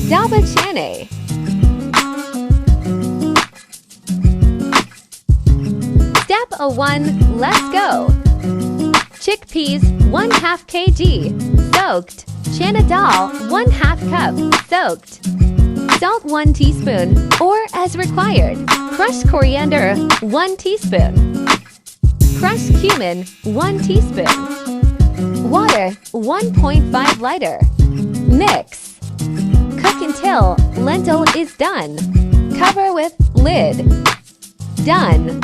Dhaba Chanay. Step 1. Let's go. Chickpeas 1/2 kg soaked. Chana Dal 1/2 cup soaked. Salt 1 teaspoon or as required. Crushed coriander 1 teaspoon. Crushed cumin 1 teaspoon. Water 1.5 liter. Mix. Cook until lentil is done. Cover with lid. Done.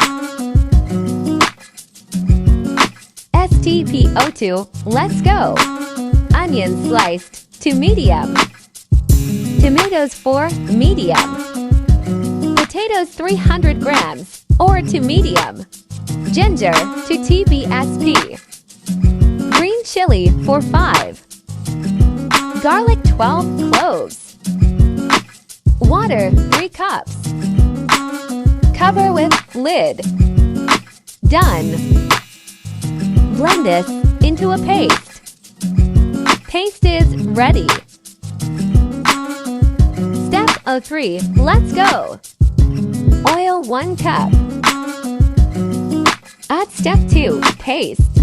Step 2. Let's go. Onions sliced to medium. Tomatoes 4 medium. Potatoes 300 grams or to medium. Ginger to Tbsp. Green chili for 5. Garlic 12 cloves. Water 3 cups. Cover with lid. Done. Blend this into a paste. Paste is ready. Step 3. Let's go. Oil 1 cup. Add step 2. Paste.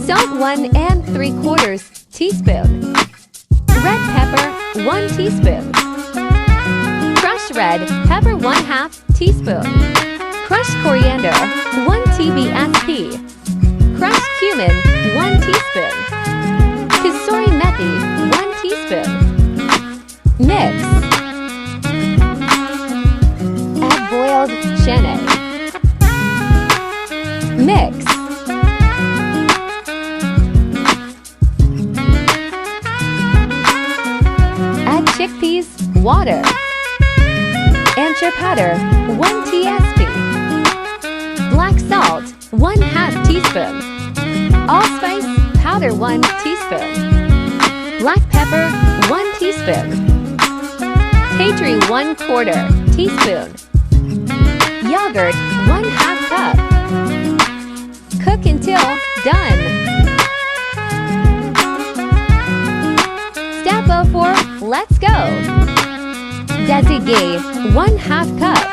Salt 1 3/4 teaspoon. Red pepper 1 teaspoon. Crushed red pepper 1/2 teaspoon. Crushed coriander 1 Tbsp. Crushed cumin 1 teaspoon. Kasuri methi 1 teaspoon. Mix. Add boiled chana. Mix. Add chickpeas, water. Anchor powder 1 Tbsp. Black salt 1/2 teaspoon. Allspice powder 1 teaspoon. Black pepper 1 teaspoon. Tatri 1/4 teaspoon. Yogurt 1/2 cup. Cook until done. Step 4. Let's go. Desi 1/2 cup.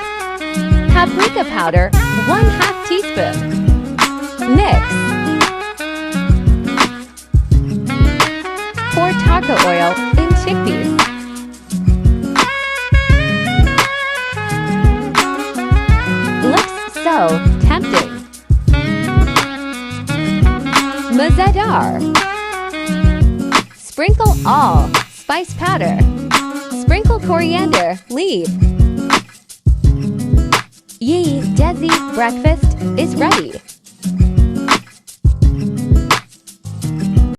Paprika powder 1/2 teaspoon. Mix. Pour taco oil in chickpeas. Looks so tempting. Mazedar. Sprinkle all spice powder. Sprinkle coriander leaf. Desi breakfast is ready.